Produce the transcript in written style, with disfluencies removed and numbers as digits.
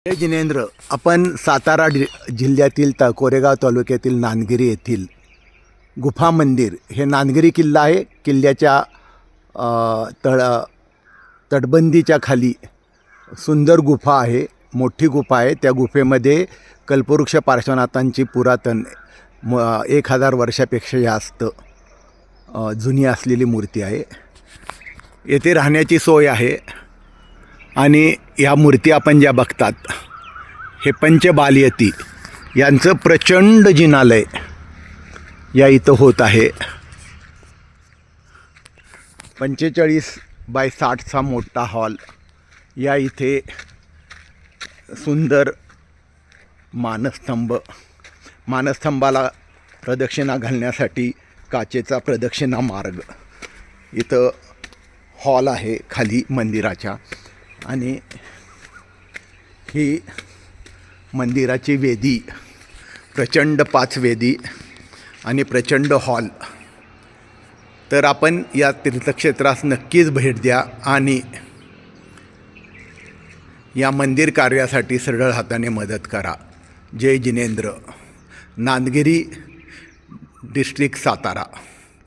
जय जिनेंद्र, आपण सातारा जिल्ह्यातील कोरेगाव तालुक्यातील नांदगिरी येथील गुफा मंदिर हे नांदगिरी किल्ला आहे. किल्ल्याच्या तटबंदीच्या खाली सुंदर गुफा आहे, मोठी गुफा आहे. त्या गुफेमध्ये कल्पवृक्ष पार्श्वनाथांची पुरातन 1000 वर्षापेक्षा जास्त जुनी असलेली मूर्ती आहे. येथे राहण्याची सोय आहे. आणि या मूर्ती आपण ज्या बघतात हे पंचबालयती यांचं प्रचंड जिनालय या इथं होत आहे. 45x60चा मोठा हॉल. या इथे सुंदर मानस्तंभाला प्रदक्षिणा घालण्यासाठी काचेचा प्रदक्षिणा मार्ग. इथं हॉल आहे खाली मंदिराच्या. आणि ही मंदिराची वेदी, प्रचंड 5 वेदी आणि प्रचंड हॉल. तर आपण या तीर्थक्षेत्रास नक्कीच भेट द्या आणि या मंदिर कार्यासाठी सरळ हाताने मदत करा. जय जिनेंद्र, नांदगिरी डिस्ट्रिक्ट, सातारा.